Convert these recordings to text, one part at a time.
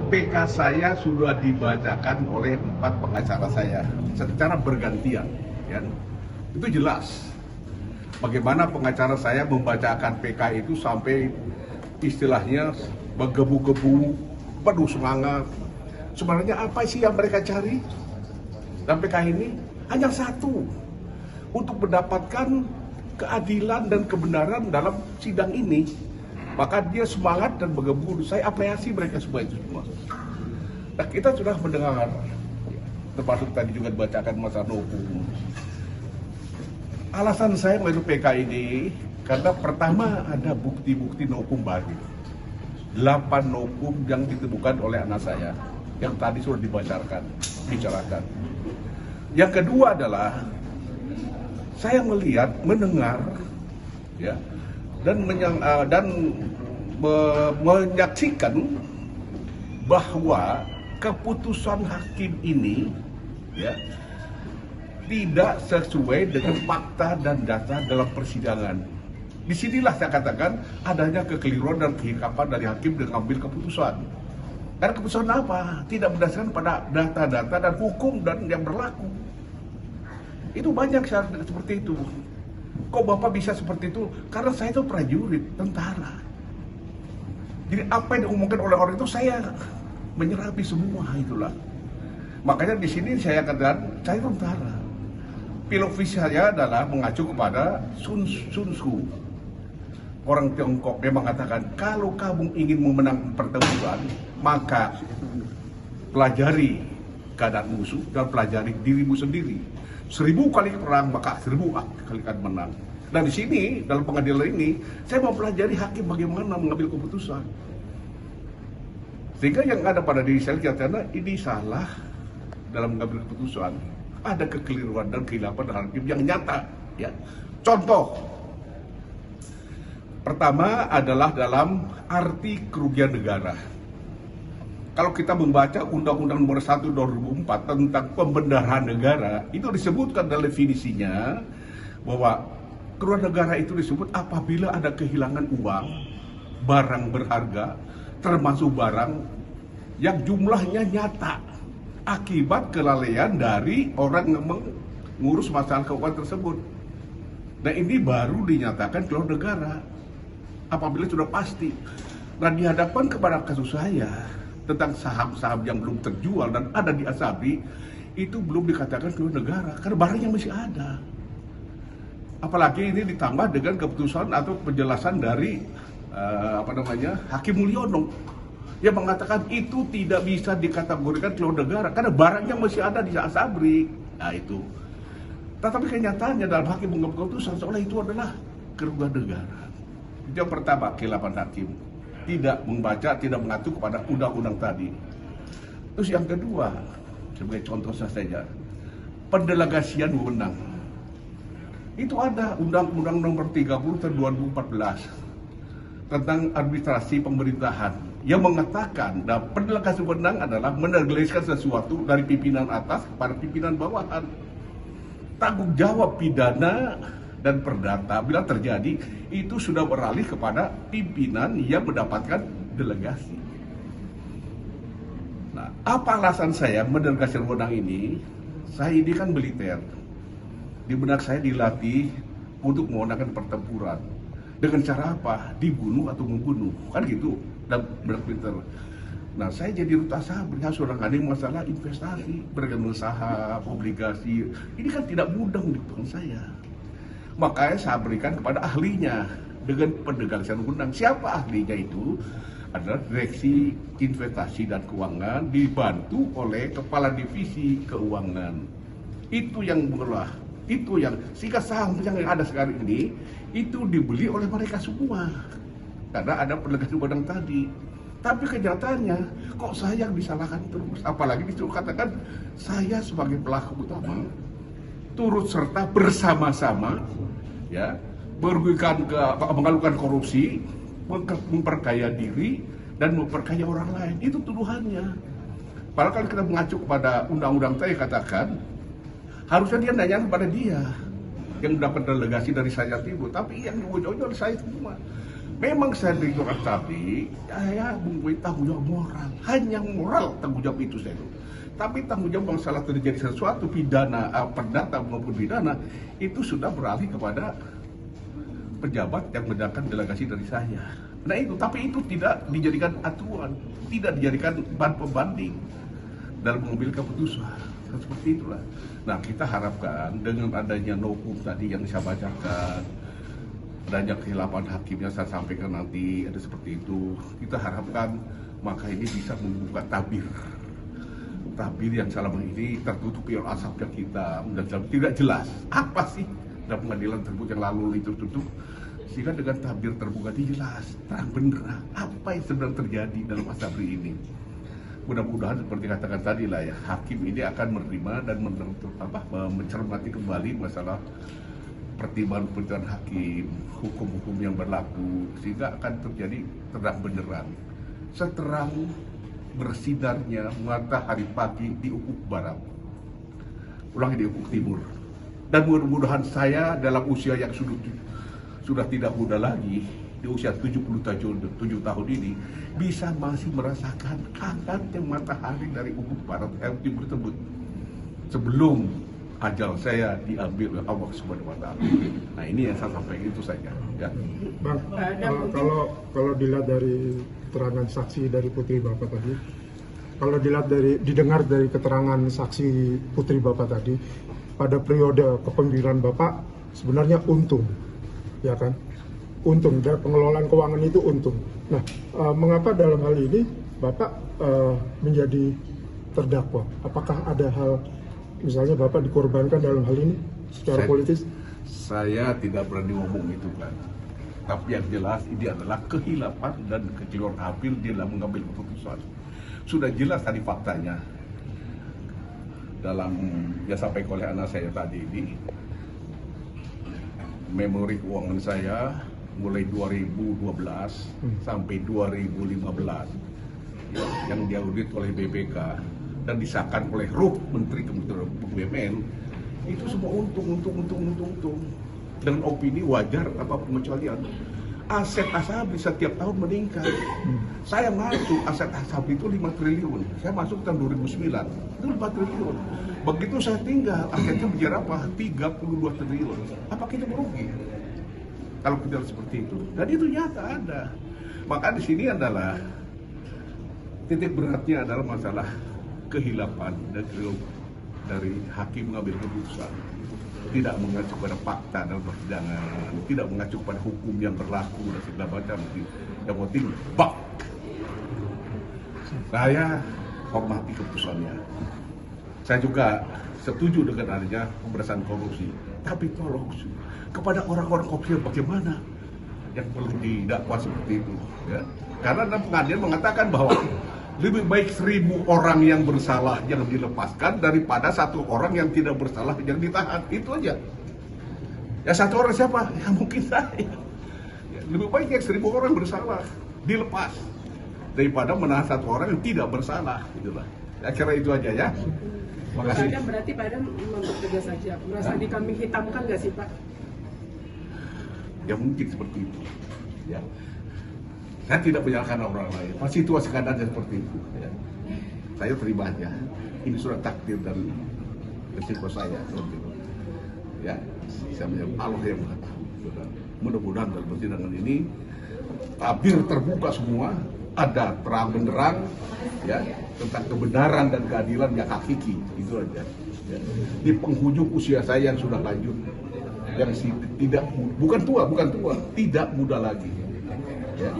PK saya sudah dibacakan oleh 4 pengacara saya secara bergantian, ya. Itu jelas bagaimana pengacara saya membacakan PK itu sampai istilahnya bergebu-gebu, penuh semangat. Sebenarnya apa sih yang mereka cari? Dan PK ini hanya satu, untuk mendapatkan keadilan dan kebenaran dalam sidang ini. Maka dia semangat dan bergebu. Saya apresiasi mereka semua itu semua. Nah, kita sudah mendengar, termasuk tadi juga dibacakan masalah hukum. Alasan saya mengajukan PK ini karena pertama ada bukti-bukti hukum baru. 8 hukum yang ditemukan oleh anak saya yang tadi sudah bicarakan. Yang kedua adalah saya melihat, mendengar, ya, dan menyaksikan bahwa keputusan hakim ini, ya, tidak sesuai dengan fakta dan data dalam persidangan. Disinilah saya katakan adanya kekeliruan dan kehikapan dari hakim dalam mengambil keputusan. Karena keputusan apa? Tidak berdasarkan pada data-data dan hukum dan yang berlaku. Itu banyak syarat seperti itu. Kok Bapak bisa seperti itu? Karena saya itu prajurit, tentara. Jadi apa yang diumumkan oleh orang itu saya menyerapi semua itulah. Makanya di sini saya katakan saya tentara. Filosofi saya adalah mengacu kepada Sun Tzu. Orang Tiongkok yang mengatakan kalau kamu ingin memenang pertempuran, maka pelajari keadaan musuh dan pelajari dirimu sendiri. 1000 kali perang maka 1000 kali akan menang. Dan di sini dalam pengadilan ini saya mau pelajari hakim bagaimana mengambil keputusan. Sehingga yang ada pada diri saya katanya ini salah dalam mengambil keputusan. Ada kekeliruan dan kehilapan hakim yang nyata. Ya. Contoh pertama adalah dalam arti kerugian negara. Kalau kita membaca Undang-Undang Nomor 1 2004 tentang pembenaran negara, itu disebutkan dalam definisinya bahwa kerugian negara itu disebut apabila ada kehilangan uang, barang berharga, termasuk barang yang jumlahnya nyata akibat kelalaian dari orang yang mengurus masalah keuangan tersebut. Nah, ini baru dinyatakan kerugian negara apabila sudah pasti. Dan dihadapkan kepada kasus saya tentang saham-saham yang belum terjual dan ada di Asabri, itu belum dikatakan kerugian negara karena barangnya masih ada. Apalagi ini ditambah dengan keputusan atau penjelasan dari Hakim Mulyono yang mengatakan itu tidak bisa dikategorikan kerugian negara karena barangnya masih ada di Asabri. Nah itu. Tetapi kenyataannya dalam hakim mengambil keputusan seolah itu adalah kerugian negara. Itu yang pertama, kehilapan hakim. Tidak membaca, tidak mengacu kepada undang-undang tadi. Terus yang kedua, sebagai contoh saja, pendelegasian wewenang. Itu ada Undang-Undang Nomor 30 tahun 2014 tentang administrasi pemerintahan yang mengatakan pendelegasi wewenang adalah mendelegasikan sesuatu dari pimpinan atas kepada pimpinan bawahan. Tanggung jawab pidana dan perdata bila terjadi itu sudah beralih kepada pimpinan yang mendapatkan delegasi. Nah, apa alasan saya mendelegasi wewenang ini? Saya ini kan militer. Di benak saya dilatih untuk memenangkan pertempuran. Dengan cara apa? Dibunuh atau membunuh. Kan gitu. Dan benak militer. Nah, saya jadi Rut Asabri harus menangani masalah investasi, bergantung saham, obligasi. Ini kan tidak mudah untuk saya. Makanya saya berikan kepada ahlinya dengan pendelegasian wewenang. Siapa ahlinya itu? Adalah Direksi Investasi dan Keuangan dibantu oleh Kepala Divisi Keuangan. Itu yang mengelola, itu yang sehingga saham yang ada sekarang ini itu dibeli oleh mereka semua karena ada pendelegasian wewenang tadi. Tapi kenyataannya kok saya yang disalahkan terus, apalagi disuruh katakan saya sebagai pelaku utama turut serta bersama-sama, ya, melakukan korupsi, memperkaya diri dan memperkaya orang lain. Itu tuduhannya. Padahal kalau kita mengacu kepada undang-undang tadi katakan harusnya dia nanya kepada dia yang mendapat delegasi dari saya Timur, tapi yang ujung-ujung dari saya semua. Memang saya direktur tapi saya mempunyai tanggung jawab moral, hanya moral tanggung jawab itu saya. Tapi tanggung jawab masalah terjadi sesuatu pidana, perdata maupun pidana itu sudah beralih kepada pejabat yang mendatangkan delegasi dari saya. Nah itu, tapi itu tidak dijadikan aturan, tidak dijadikan bahan pembanding dalam mengambil keputusan. Seperti itulah. Nah kita harapkan dengan adanya hukum tadi yang saya bacakan, adanya kehilapan hakimnya saya sampaikan nanti ada seperti itu, kita harapkan maka ini bisa membuka tabir yang selama ini tertutupi oleh asapnya kita dan tidak jelas apa sih dalam pengadilan tersebut yang lalu itu tutup, sehingga dengan tabir terbuka ini jelas terang benderang apa yang sedang terjadi dalam asabri ini. Mudah-mudahan seperti katakan tadi lah ya, hakim ini akan menerima dan mencermati kembali masalah pertimbangan hakim, hukum-hukum yang berlaku, sehingga akan terjadi terang benderang, seterang bersinarnya matahari pagi di ufuk barat, ulangi di ufuk timur. Dan mudah-mudahan saya dalam usia yang sudah tidak muda lagi, di usia 77 tahun ini, bisa masih merasakan hangatnya matahari dari ufuk barat timur tersebut sebelum ajal saya diambil oleh Allah Subhanahu wa Ta'ala. Nah ini yang saya sampaikan itu saja. Ya. Bang, kalau dilihat dari keterangan saksi dari putri Bapak tadi, kalau didengar dari keterangan saksi putri Bapak tadi, pada periode kepemimpinan Bapak sebenarnya untung, ya kan? Untung, dan pengelolaan keuangan itu untung. Nah, mengapa dalam hal ini Bapak menjadi terdakwa? Apakah ada hal, misalnya Bapak dikorbankan dalam hal ini secara politis? Saya tidak berani ngomong itu kan. Tapi yang jelas ini adalah kehilapan dan kecelakaan hampir dalam mengambil keputusan. Sudah jelas tadi faktanya. Dalam yang sampai oleh anak saya tadi ini, memori keuangan saya mulai 2012 sampai 2015 yang diaudit oleh BPK dan disahkan oleh RUP, Menteri Kementerian BUMN, itu semua untung. Dengan opini wajar apa pengecualian. Aset Asabri setiap tahun meningkat. Saya masuk aset Asabri itu 5 triliun. Saya masuk tahun 2009, itu 5 triliun. Begitu saya tinggal, asetnya menjadi apa? 32 triliun. Apa kita merugi? Kalau kita seperti itu. Dan itu nyata ada. Maka di sini adalah titik beratnya adalah masalah kehilapan dan dari hakim mengambil keputusan, tidak mengacu pada fakta dalam persidangan, tidak mengacu pada hukum yang berlaku dan segala macam. Yang penting bak. Saya hormati keputusannya. Saya juga setuju dengan adanya pemberantasan korupsi. Tapi tolong kepada orang-orang korupsi bagaimana yang perlu didakwa seperti itu, ya? Karena dalam pengadilan mengatakan bahwa lebih baik 1000 orang yang bersalah yang dilepaskan daripada 1 orang yang tidak bersalah yang ditahan. Itu aja. Ya 1 orang siapa? Ya mungkin saya. Ya, lebih baik yang 1000 orang bersalah dilepas daripada menahan 1 orang yang tidak bersalah. Itulah. Ya kira itu aja ya. Pak Adam berarti Pak Adam mempertegas saja. Merasa dikambing hitamkan nggak sih Pak? Ya mungkin seperti itu. Ya. Saya tidak menyalahkan orang lain. Situasi keadaannya seperti itu. Ya. Saya terima aja. Ini sudah takdir dan resiko saya. Ya, saya menyebut Allah yang mengetahui. Mudah-mudahan dalam persidangan ini tabir terbuka semua, ada terang benderang, ya, tentang kebenaran dan keadilan yang hakiki. Itu aja. Ya. Di penghujung usia saya yang sudah lanjut, yang bukan tua, tidak muda lagi. Ya.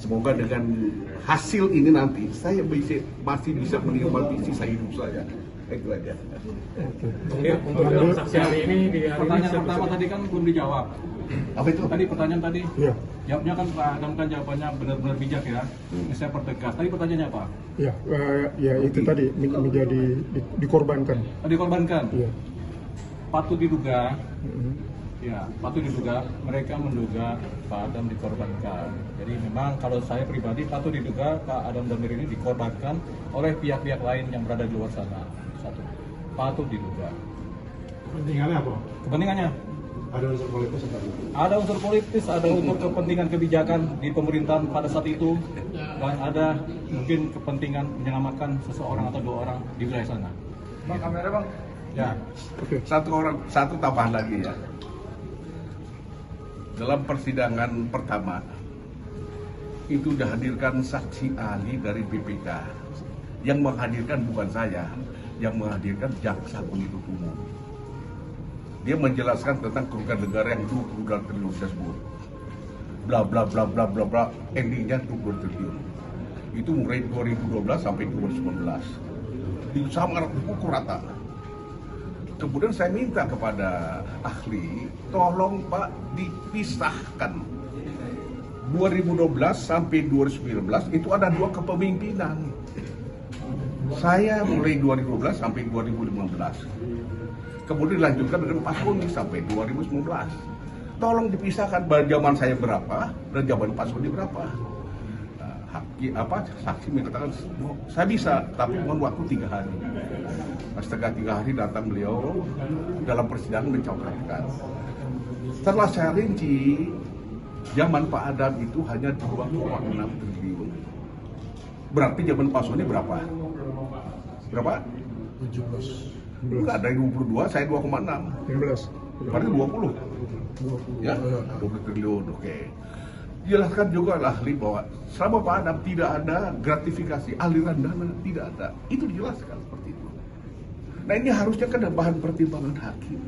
Semoga dengan hasil ini nanti saya masih bisa menikmati sisa hidup saya. Itu aja. Untuk saksi hari ini pertanyaan pertama tadi kan belum dijawab. Apa itu? Tadi pertanyaan tadi. Iya. Jawabnya kan Pak Adam kan jawabannya benar-benar bijak ya. Ini saya pertegas. Tadi pertanyaannya apa? Ya, ya itu tadi menjadi dikorbankan. Dikorbankan. Iya. Patut diduga. Ya, patut diduga mereka menduga Pak Adam dikorbankan. Jadi memang kalau saya pribadi patut diduga Pak Adam Damir ini dikorbankan oleh pihak-pihak lain yang berada di luar sana. Satu, patut diduga. Kepentingannya apa? Kepentingannya Ada unsur politis atau Ada unsur politis, ada unsur kepentingan kebijakan di pemerintahan pada saat itu, dan ada mungkin kepentingan menyelamatkan seseorang atau dua orang di wilayah sana. Bang, kamera bang. Ya, Oke. Satu tambahan lagi ya. Dalam persidangan pertama itu dihadirkan saksi ahli dari BPK. Yang menghadirkan bukan saya, yang menghadirkan jaksa penuntut umum. Dia menjelaskan tentang kerugian negara yang 22 triliun tersebut. Bla bla bla bla bla bla, endingnya 22 triliun. Itu mulai 2012 sampai 2019. Itu sama pukul rata. Kemudian saya minta kepada ahli, tolong Pak dipisahkan. 2012 sampai 2019 itu ada 2 kepemimpinan. Saya mulai 2012 sampai 2015. Kemudian dilanjutkan dengan Pak Soni sampai 2019. Tolong dipisahkan zaman saya berapa dan zaman Pak Soni berapa. Saksi mengatakan saya bisa, tapi mohon waktu 3 hari. Setelah 3 hari datang beliau dalam persidangan mencatatkan. Setelah saya rinci, zaman Pak Adam itu hanya 2,6 triliun. Berarti zaman Pak Soni berapa? Berapa? 17. Enggak, dari 22 saya 2,6. 15. Berarti 20. Ya, 20 triliun, oke. Jelaskan juga ahli bahwa selama Pak Adam tidak ada gratifikasi, aliran dana tidak ada. Itu dijelaskan seperti itu. Nah ini harusnya kan ada bahan pertimbangan hakim.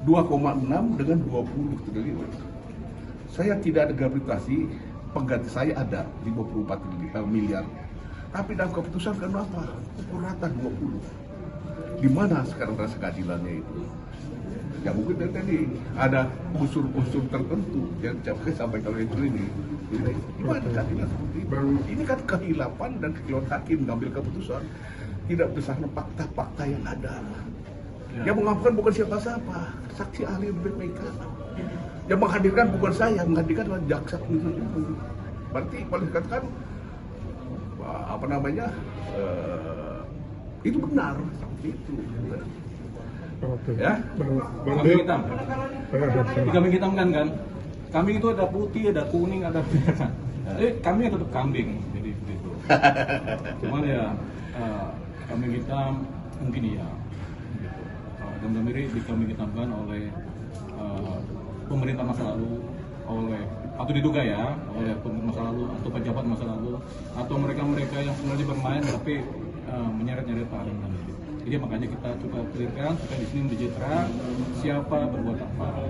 2,6 dengan 20 triliun. Saya tidak ada gravitasi, pengganti saya ada 54 miliar. Tapi dalam keputusan kenapa? Pukul rata 20. Di mana sekarang rasa keadilannya itu? Ya mungkin dari tadi ada unsur-unsur tertentu yang sampai kalau itu ini. Gimana keadilan seperti itu? Ini kan kehilapan dan kekeliruan hakim mengambil keputusan tidak berdasarkan fakta-fakta yang ada. Yang mengajukan bukan siapa-siapa, saksi ahli BPK. Yang menghadirkan bukan saya, yang menghadirkan adalah jaksa penuntut umum. Berarti kalau dikatakan apa namanya itu benar seperti itu. Oke. Ya. kambing hitam. Di kambing hitam kan? Kambing itu ada putih, ada kuning, ada merah. Kambing tetap kambing, jadi begitu. Cuman ya kambing hitam mungkin iya. Gitu. Dan Damiri dikambing hitamkan oleh pemerintah masa lalu, oleh atau diduga ya oleh pemerintah masa lalu atau pejabat masa lalu atau mereka-mereka yang sebenarnya bermain tapi menyeret-nyeret Pak Adam Damiri. Jadi makanya kita coba clearkan supaya di sini dijitra siapa berbuat apa.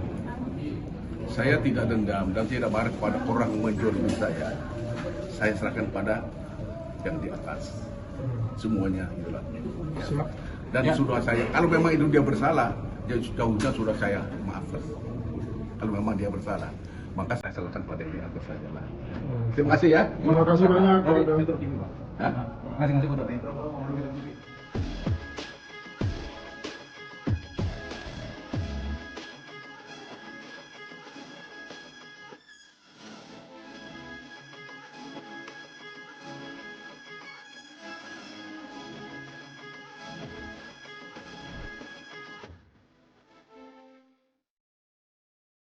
Saya tidak dendam dan tidak marah kepada orang menjolimi saya. Saya serahkan pada yang di atas. Semuanya itulah. Ya. Dan sudah saya, kalau memang itu dia bersalah, dia jauhnya sudah saya maafkan. Kalau memang dia bersalah, maka saya serahkan pada yang di atas saja lah. Terima kasih ya. Terima kasih banyak. Terima kasih.